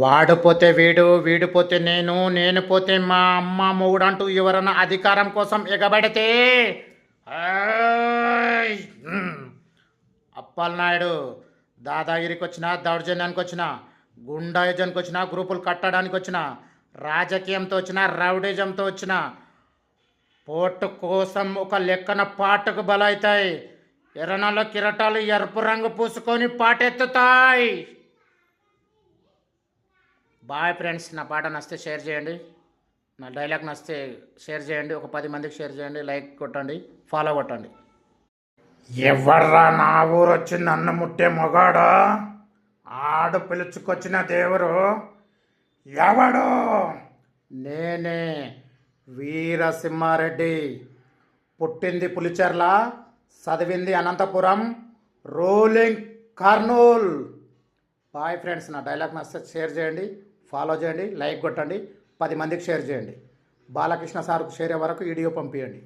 వాడు పోతే వీడు, వీడు పోతే నేను, నేను పోతే మా అమ్మ మొగుడంటూ ఎవరన్నా అధికారం కోసం ఎగబడితే ఏయ్! అప్పలనాయుడు దాదాగిరికి వచ్చిన, దౌర్జన్యానికి వచ్చిన, గుండాయిజానికి వచ్చిన, గ్రూపులు కట్టడానికి వచ్చిన, రాజకీయంతో వచ్చిన, రౌడిజంతో వచ్చిన పోటు కోసం ఒక లెక్కన పాటకు బలవుతాయి. ఎర్రనల్ల కిరటాలు ఎరుపు రంగు పూసుకొని పాటెత్తుతాయి. Bye friends. నా పాట నచ్చితే షేర్ చేయండి, నా డైలాగ్ నచ్చితే షేర్ చేయండి, ఒక 10 మందికి షేర్ చేయండి, లైక్ కొట్టండి, ఫాలో కొట్టండి. ఎవర్రా నా ఊరు వచ్చి నన్ను ముట్టే మొగాడు? ఆడు పిలుచుకొచ్చిన దేవుడు ఎవడు? నేనే, వీరసింహారెడ్డి. పుట్టింది పులిచెర్ల, చదివింది Anantapuram, ruling Kurnool. Boy friends. నా డైలాగ్ నచ్చితే షేర్ చేయండి, ఫాలో చేయండి, లైక్ కొట్టండి, 10 మందికి షేర్ చేయండి. బాలకృష్ణ సార్కు షేర్ వరకు వీడియో పంపించండి.